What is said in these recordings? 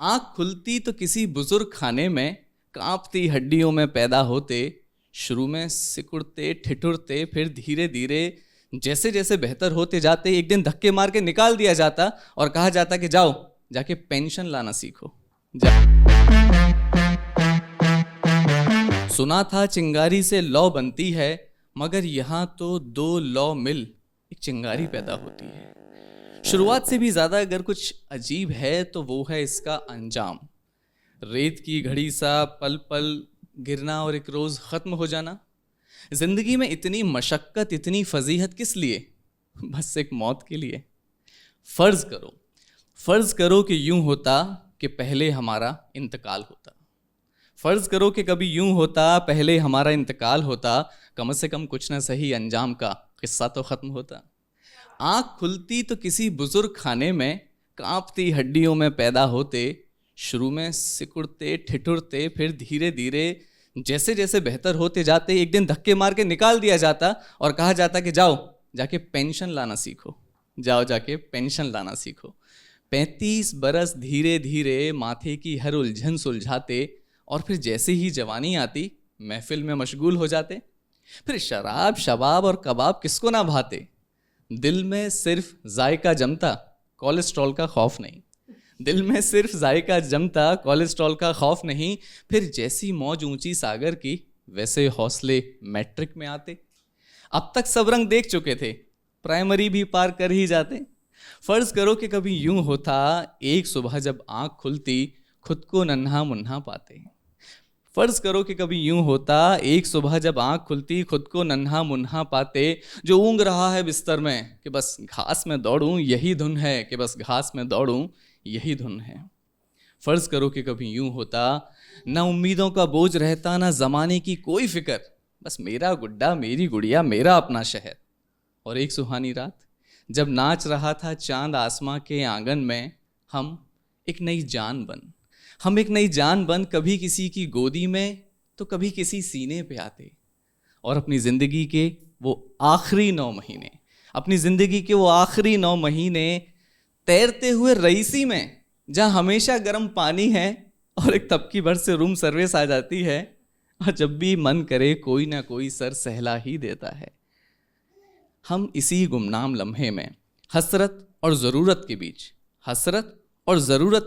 आँख खुलती तो किसी बुजुर्ग खाने में, कांपती हड्डियों में पैदा होते। शुरू में सिकुड़ते ठिठुरते, फिर धीरे धीरे जैसे जैसे बेहतर होते जाते एक दिन धक्के मार के निकाल दिया जाता और कहा जाता कि जाओ जाके पेंशन लाना सीखो। सुना था चिंगारी से लौ बनती है, मगर यहाँ तो दो लौ मिल एक चिंगारी पैदा होती है। शुरुआत से भी ज्यादा अगर कुछ अजीब है तो वो है इसका अंजाम। रेत की घड़ी सा पल पल गिरना और एक रोज खत्म हो जाना। जिंदगी में इतनी मशक्कत, इतनी फजीहत किस लिए? बस एक मौत के लिए। फर्ज करो कि यूं होता कि पहले हमारा इंतकाल होता। फर्ज करो कि कभी यूं होता, पहले हमारा इंतकाल होता, कम से कम कुछ ना सही अंजाम का किस्सा तो खत्म होता। आँख खुलती तो किसी बुजुर्ग खाने में, कांपती हड्डियों में पैदा होते। शुरू में सिकुड़ते ठिठुरते, फिर धीरे धीरे जैसे जैसे बेहतर होते जाते एक दिन धक्के मार के निकाल दिया जाता और कहा जाता कि जाओ जाके पेंशन लाना सीखो, जाओ जाके पेंशन लाना सीखो। 35 बरस धीरे धीरे माथे की हर उलझन सुलझाते और फिर जैसे ही जवानी आती महफिल में मशगूल हो जाते। फिर शराब शबाब और कबाब किसको ना भाते। दिल में सिर्फ जायका जमता, कोलेस्ट्रॉल का खौफ नहीं। दिल में सिर्फ जायका जमता, कोलेस्ट्रॉल का खौफ नहीं। फिर जैसी मौज ऊंची सागर की, वैसे हौसले मैट्रिक में आते। अब तक सब रंग देख चुके थे, प्राइमरी भी पार कर ही जाते। फर्ज करो कि कभी यूं होता, एक सुबह जब आंख खुलती खुद को नन्हा मुन्हा पाते। फर्ज करो कि कभी यूं होता, एक सुबह जब आंख खुलती खुद को नन्हा मुन्हा पाते। जो ऊँग रहा है बिस्तर में कि बस घास में दौड़ूं यही धुन है, कि बस घास में दौड़ूं यही धुन है। फर्ज करो कि कभी यूं होता, ना उम्मीदों का बोझ रहता, ना जमाने की कोई फिक्र, बस मेरा गुड्डा मेरी गुड़िया मेरा अपना शहर। और एक सुहानी रात जब नाच रहा था चांद आसमां के आंगन में, हम एक नई जान बन कभी किसी की गोदी में तो कभी किसी सीने पे आते। और अपनी ज़िंदगी के वो आखिरी 9 महीने तैरते हुए रईसी में, जहाँ हमेशा गर्म पानी है और एक तबकी भर से रूम सर्विस आ जाती है, और जब भी मन करे कोई ना कोई सर सहला ही देता है। हम इसी गुमनाम लम्हे में हसरत और ज़रूरत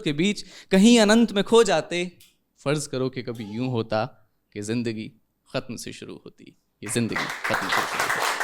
के बीच कहीं अनंत में खो जाते। फर्ज करो कि कभी यूं होता कि ज़िंदगी ख़त्म से शुरू होती, ये ज़िंदगी ख़त्म से शुरू होती।